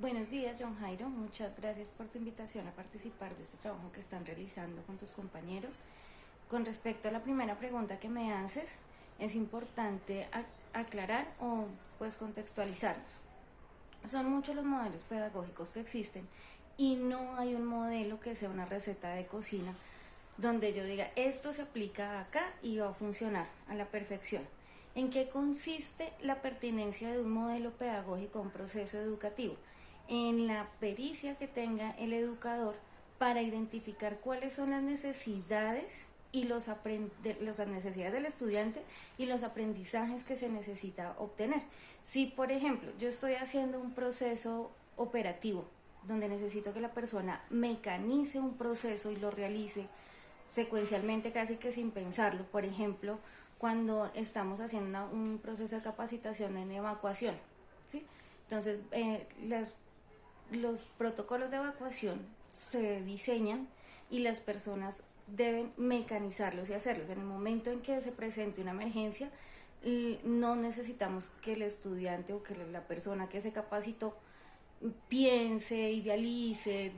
Buenos días, John Jairo. Muchas gracias por tu invitación a participar de este trabajo que están realizando con tus compañeros. Con respecto a la primera pregunta que me haces, es importante aclarar o pues contextualizarnos. Son muchos los modelos pedagógicos que existen y no hay un modelo que sea una receta de cocina donde yo diga esto se aplica acá y va a funcionar a la perfección. ¿En qué consiste la pertinencia de un modelo pedagógico a un proceso educativo? En la pericia que tenga el educador para identificar cuáles son las necesidades y las necesidades del estudiante y los aprendizajes que se necesita obtener. Si, por ejemplo, yo estoy haciendo un proceso operativo donde necesito que la persona mecanice un proceso y lo realice secuencialmente casi que sin pensarlo, por ejemplo, cuando estamos haciendo un proceso de capacitación en evacuación, ¿sí? Entonces, los protocolos de evacuación se diseñan y las personas deben mecanizarlos y hacerlos. En el momento en que se presente una emergencia, no necesitamos que el estudiante o que la persona que se capacitó piense, idealice,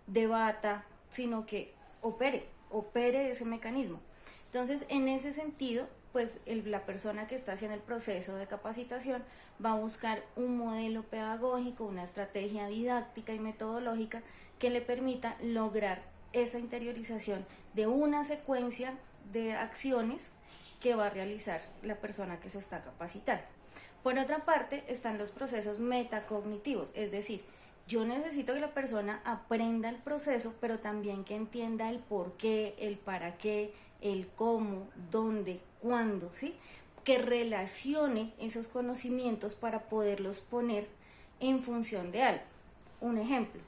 debata, sino que opere ese mecanismo. Entonces, en ese sentido, pues la persona que está haciendo el proceso de capacitación va a buscar un modelo pedagógico, una estrategia didáctica y metodológica que le permita lograr esa interiorización de una secuencia de acciones que va a realizar la persona que se está capacitando. Por otra parte, están los procesos metacognitivos, es decir, yo necesito que la persona aprenda el proceso, pero también que entienda el por qué, el para qué, el cómo, dónde, cuándo, ¿sí? Que relacione esos conocimientos para poderlos poner en función de algo. Un ejemplo,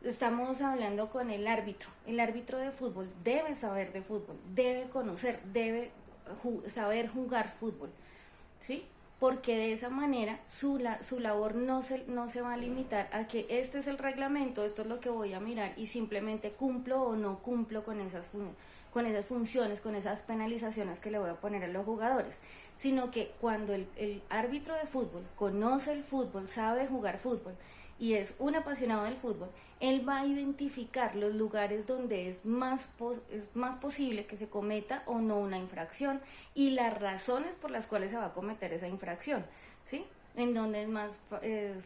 estamos hablando con el árbitro. El árbitro de fútbol debe saber de fútbol, debe conocer, debe saber jugar fútbol, ¿sí? Porque de esa manera su labor no se va a limitar a que este es el reglamento, esto es lo que voy a mirar y simplemente cumplo o no cumplo con esas funciones, con esas penalizaciones que le voy a poner a los jugadores, sino que cuando el árbitro de fútbol conoce el fútbol, sabe jugar fútbol y es un apasionado del fútbol, él va a identificar los lugares donde es más posible que se cometa o no una infracción y las razones por las cuales se va a cometer esa infracción, ¿sí? En donde es más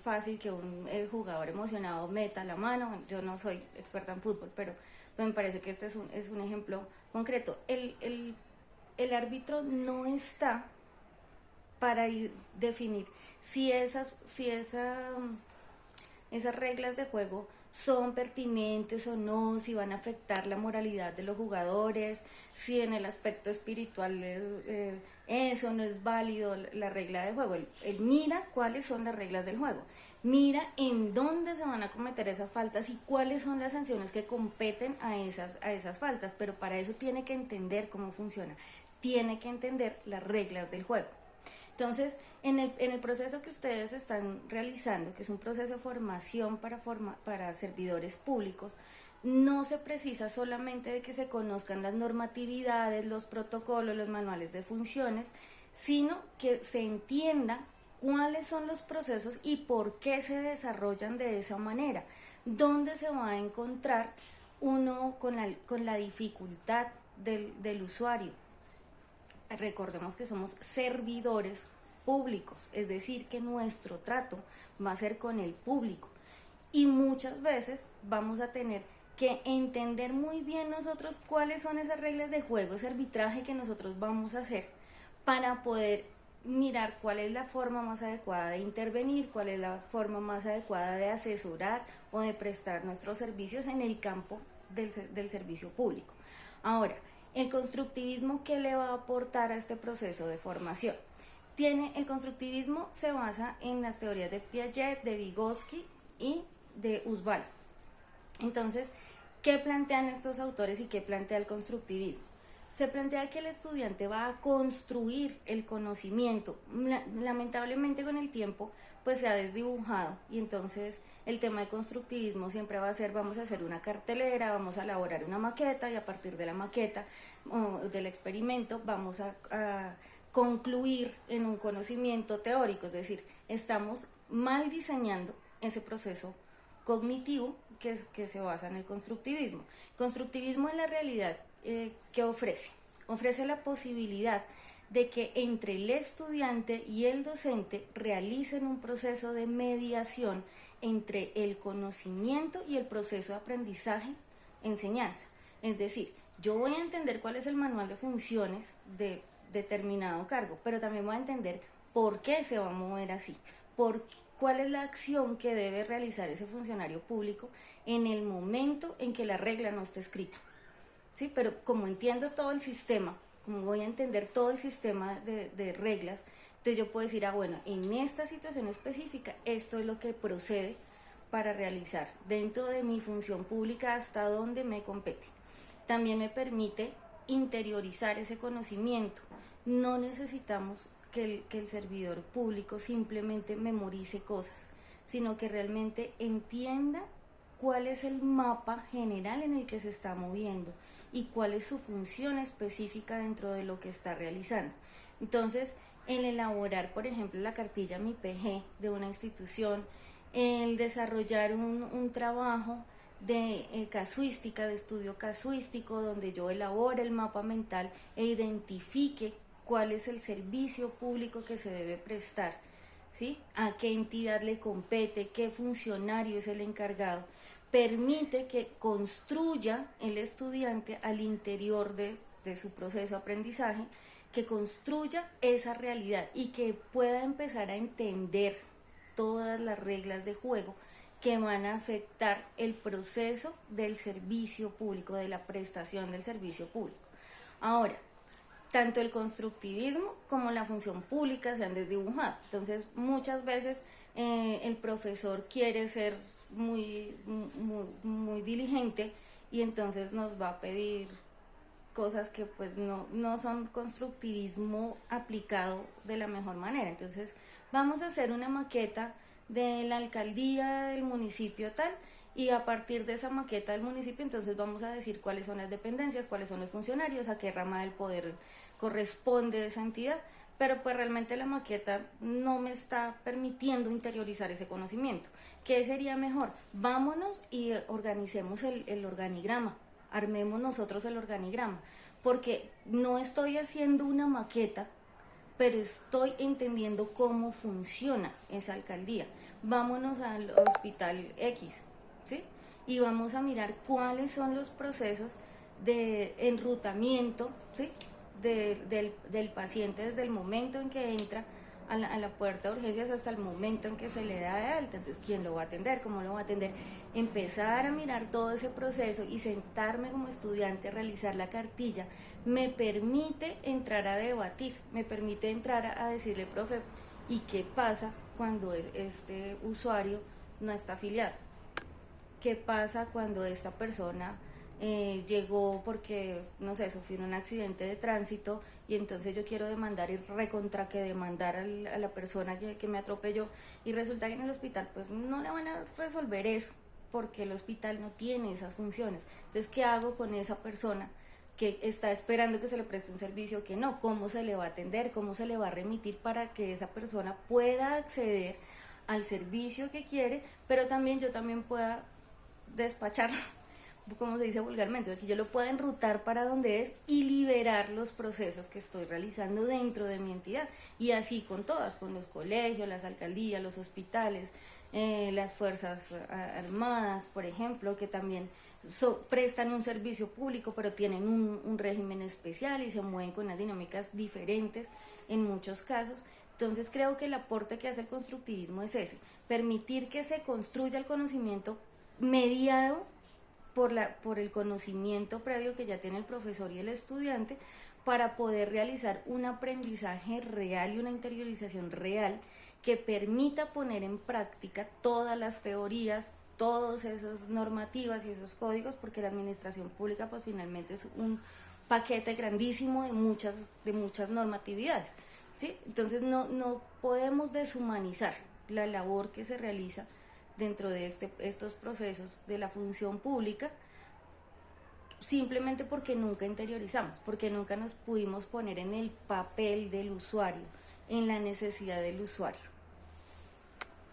fácil que un jugador emocionado meta la mano. Yo no soy experta en fútbol, pero me parece que este es un ejemplo concreto. El árbitro no está para definir si esas reglas de juego son pertinentes o no, si van a afectar la moralidad de los jugadores, si en el aspecto espiritual eso no es válido la regla de juego. Él mira cuáles son las reglas del juego, mira en dónde se van a cometer esas faltas y cuáles son las sanciones que competen a esas faltas, pero para eso tiene que entender cómo funciona, tiene que entender las reglas del juego. Entonces, en el proceso que ustedes están realizando, que es un proceso de formación para servidores públicos, no se precisa solamente de que se conozcan las normatividades, los protocolos, los manuales de funciones, sino que se entienda cuáles son los procesos y por qué se desarrollan de esa manera, dónde se va a encontrar uno con la dificultad del usuario. Recordemos que somos servidores públicos, es decir, que nuestro trato va a ser con el público y muchas veces vamos a tener que entender muy bien nosotros cuáles son esas reglas de juego, ese arbitraje que nosotros vamos a hacer para poder mirar cuál es la forma más adecuada de intervenir, cuál es la forma más adecuada de asesorar o de prestar nuestros servicios en el campo del servicio público. Ahora, el constructivismo, ¿qué le va a aportar a este proceso de formación? El constructivismo se basa en las teorías de Piaget, de Vygotsky y de Husserl. Entonces, ¿qué plantean estos autores y qué plantea el constructivismo? Se plantea que el estudiante va a construir el conocimiento. Lamentablemente con el tiempo pues se ha desdibujado y entonces el tema de constructivismo siempre va a ser vamos a hacer una cartelera, vamos a elaborar una maqueta y a partir de la maqueta o del experimento vamos a concluir en un conocimiento teórico, es decir, estamos mal diseñando ese proceso cognitivo que se basa en el constructivismo. Constructivismo en la realidad, ¿qué ofrece? Ofrece la posibilidad de que entre el estudiante y el docente realicen un proceso de mediación entre el conocimiento y el proceso de aprendizaje-enseñanza. Es decir, yo voy a entender cuál es el manual de funciones de determinado cargo, pero también voy a entender por qué se va a mover así, cuál es la acción que debe realizar ese funcionario público en el momento en que la regla no esté escrita. ¿Sí? Pero como entiendo todo el sistema, como voy a entender todo el sistema de reglas, entonces yo puedo decir, bueno, en esta situación específica, esto es lo que procede para realizar dentro de mi función pública hasta donde me compete. También me permite interiorizar ese conocimiento. No necesitamos que el servidor público simplemente memorice cosas, sino que realmente entienda cuál es el mapa general en el que se está moviendo y cuál es su función específica dentro de lo que está realizando. Entonces, el elaborar, por ejemplo, la cartilla MIPG de una institución, el desarrollar un trabajo de casuística, de estudio casuístico, donde yo elabore el mapa mental e identifique cuál es el servicio público que se debe prestar, ¿sí? A qué entidad le compete, qué funcionario es el encargado, permite que construya el estudiante al interior de su proceso de aprendizaje, que construya esa realidad y que pueda empezar a entender todas las reglas de juego que van a afectar el proceso del servicio público, de la prestación del servicio público. Ahora, tanto el constructivismo como la función pública se han desdibujado. Entonces, muchas veces el profesor quiere ser muy diligente y entonces nos va a pedir cosas que pues no son constructivismo aplicado de la mejor manera. Entonces, vamos a hacer una maqueta de la alcaldía del municipio tal, y a partir de esa maqueta del municipio entonces vamos a decir cuáles son las dependencias, cuáles son los funcionarios, a qué rama del poder corresponde esa entidad, pero pues realmente la maqueta no me está permitiendo interiorizar ese conocimiento. ¿Qué sería mejor? Vámonos y organicemos el organigrama, armemos nosotros el organigrama, porque no estoy haciendo una maqueta, pero estoy entendiendo cómo funciona esa alcaldía. Vámonos al hospital X, ¿sí? Y vamos a mirar cuáles son los procesos de enrutamiento, ¿sí? del paciente desde el momento en que entra a la puerta de urgencias hasta el momento en que se le da de alta. Entonces, ¿quién lo va a atender? ¿Cómo lo va a atender? Empezar a mirar todo ese proceso y sentarme como estudiante a realizar la cartilla me permite entrar a debatir, me permite entrar a decirle, profe, ¿y qué pasa cuando este usuario no está afiliado? ¿Qué pasa cuando esta persona llegó porque, no sé, sufrió un accidente de tránsito y entonces yo quiero demandar y recontra que demandar a la persona que me atropelló, y resulta que en el hospital pues no le van a resolver eso porque el hospital no tiene esas funciones? Entonces, ¿qué hago con esa persona que está esperando que se le preste un servicio que no? ¿Cómo se le va a atender? ¿Cómo se le va a remitir para que esa persona pueda acceder al servicio que quiere, pero también yo también pueda despacharlo, como se dice vulgarmente, que yo lo pueda enrutar para donde es y liberar los procesos que estoy realizando dentro de mi entidad? Y así con todas, con los colegios, las alcaldías, los hospitales, las fuerzas armadas, por ejemplo, que también prestan un servicio público, pero tienen un régimen especial y se mueven con unas dinámicas diferentes en muchos casos. Entonces creo que el aporte que hace el constructivismo es ese, permitir que se construya el conocimiento mediado por el conocimiento previo que ya tiene el profesor y el estudiante, para poder realizar un aprendizaje real y una interiorización real que permita poner en práctica todas las teorías, todos esos normativas y esos códigos, porque la administración pública pues finalmente es un paquete grandísimo de muchas normatividades, ¿sí? Entonces no podemos deshumanizar la labor que se realiza dentro de estos procesos de la función pública, simplemente porque nunca interiorizamos, porque nunca nos pudimos poner en el papel del usuario, en la necesidad del usuario.